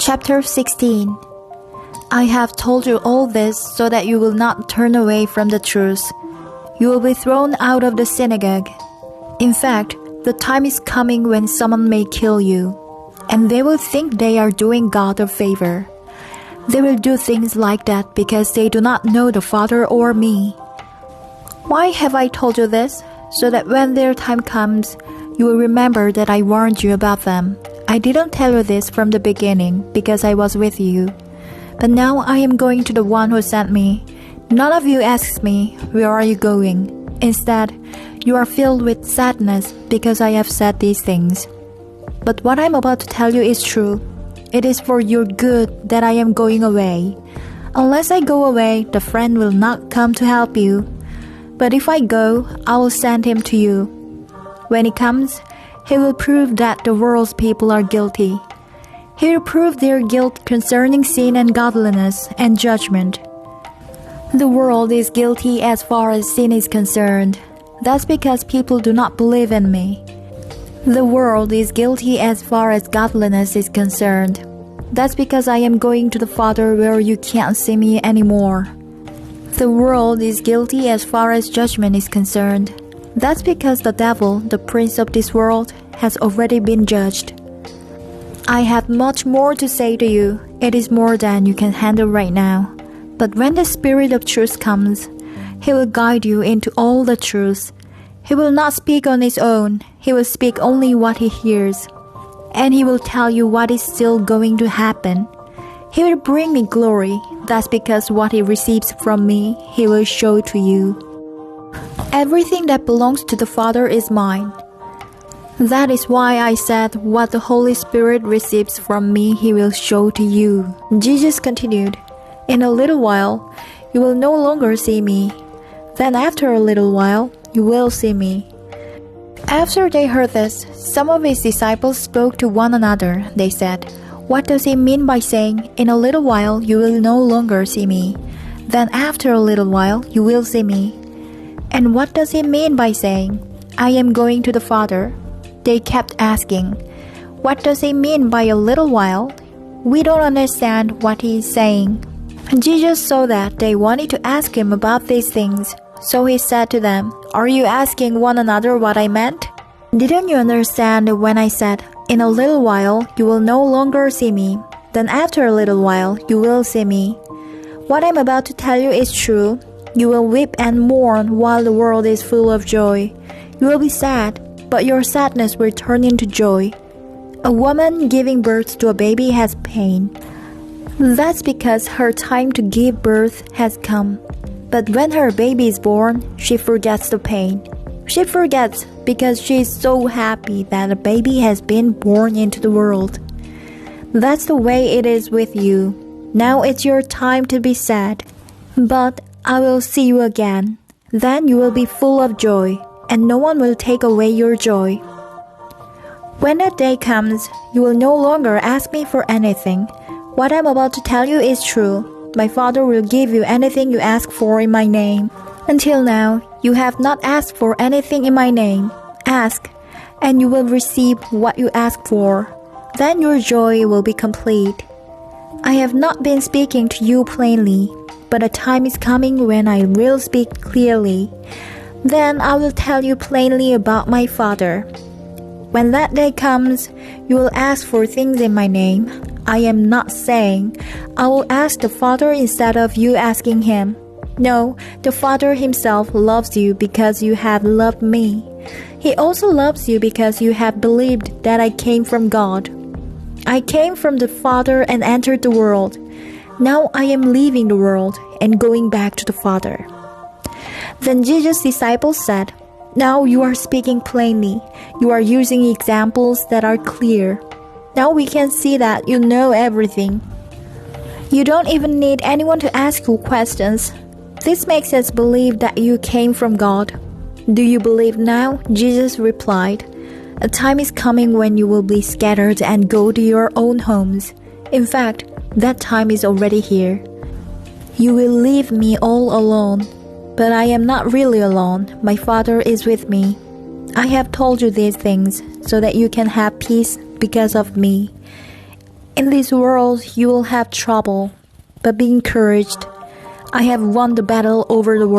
Chapter 16. I have told you all this so that you will not turn away from the truth. You will be thrown out of the synagogue. In fact, the time is coming when someone may kill you, and they will think they are doing God a favor. They will do things like that because they do not know the Father or me. Why have I told you this? So that when their time comes, you will remember that I warned you about them. I didn't tell you this from the beginning because I was with you. But now I am going to the one who sent me. None of you asks me, where are you going? Instead, you are filled with sadness because I have said these things. But what I am about to tell you is true. It is for your good that I am going away. Unless I go away, the friend will not come to help you. But if I go, I will send him to you. When he comes, he will prove that the world's people are guilty. He will prove their guilt concerning sin and godliness and judgment. The world is guilty as far as sin is concerned. That's because people do not believe in me. The world is guilty as far as godliness is concerned. That's because I am going to the Father where you can't see me anymore. The world is guilty as far as judgment is concerned. That's because the devil, the prince of this world, has already been judged. I have much more to say to you. It is more than you can handle right now. But when the Spirit of truth comes, He will guide you into all the truth. He will not speak on His own. He will speak only what He hears. And He will tell you what is still going to happen. He will bring me glory. That's because what He receives from me, He will show to you. Everything that belongs to the Father is mine. That is why I said what the Holy Spirit receives from me, He will show to you. Jesus continued, In a little while, you will no longer see me. Then after a little while, you will see me. After they heard this, some of His disciples spoke to one another. They said, What does He mean by saying, In a little while, you will no longer see me? Then after a little while, you will see me. And what does He mean by saying, I am going to the Father? They kept asking, What does He mean by a little while? We don't understand what He is saying. Jesus saw that they wanted to ask Him about these things. So He said to them, Are you asking one another what I meant? Didn't you understand when I said, In a little while you will no longer see me. Then after a little while you will see me. What I'm about to tell you is true. You will weep and mourn while the world is full of joy. You will be sad, but your sadness will turn into joy. A woman giving birth to a baby has pain. That's because her time to give birth has come. But when her baby is born, she forgets the pain. She forgets because she is so happy that a baby has been born into the world. That's the way it is with you. Now it's your time to be sad. But I will see you again. Then you will be full of joy, and no one will take away your joy. When that day comes, you will no longer ask me for anything. What I'm about to tell you is true. My Father will give you anything you ask for in my name. Until now, you have not asked for anything in my name. Ask, and you will receive what you ask for. Then your joy will be complete. I have not been speaking to you plainly, but a time is coming when I will speak clearly. Then I will tell you plainly about my Father. When that day comes, you will ask for things in my name. I am not saying I will ask the Father instead of you asking Him. No, the Father Himself loves you because you have loved me. He also loves you because you have believed that I came from God. I came from the Father and entered the world. Now I am leaving the world and going back to the Father. Then Jesus' disciples said, Now you are speaking plainly. You are using examples that are clear. Now we can see that you know everything. You don't even need anyone to ask you questions. This makes us believe that you came from God. Do you believe now? Jesus replied, A time is coming when you will be scattered and go to your own homes. In fact, that time is already here. You will leave me all alone. But I am not really alone. My Father is with me. I have told you these things so that you can have peace because of me. In this world you will have trouble, but be encouraged. I have won the battle over the world.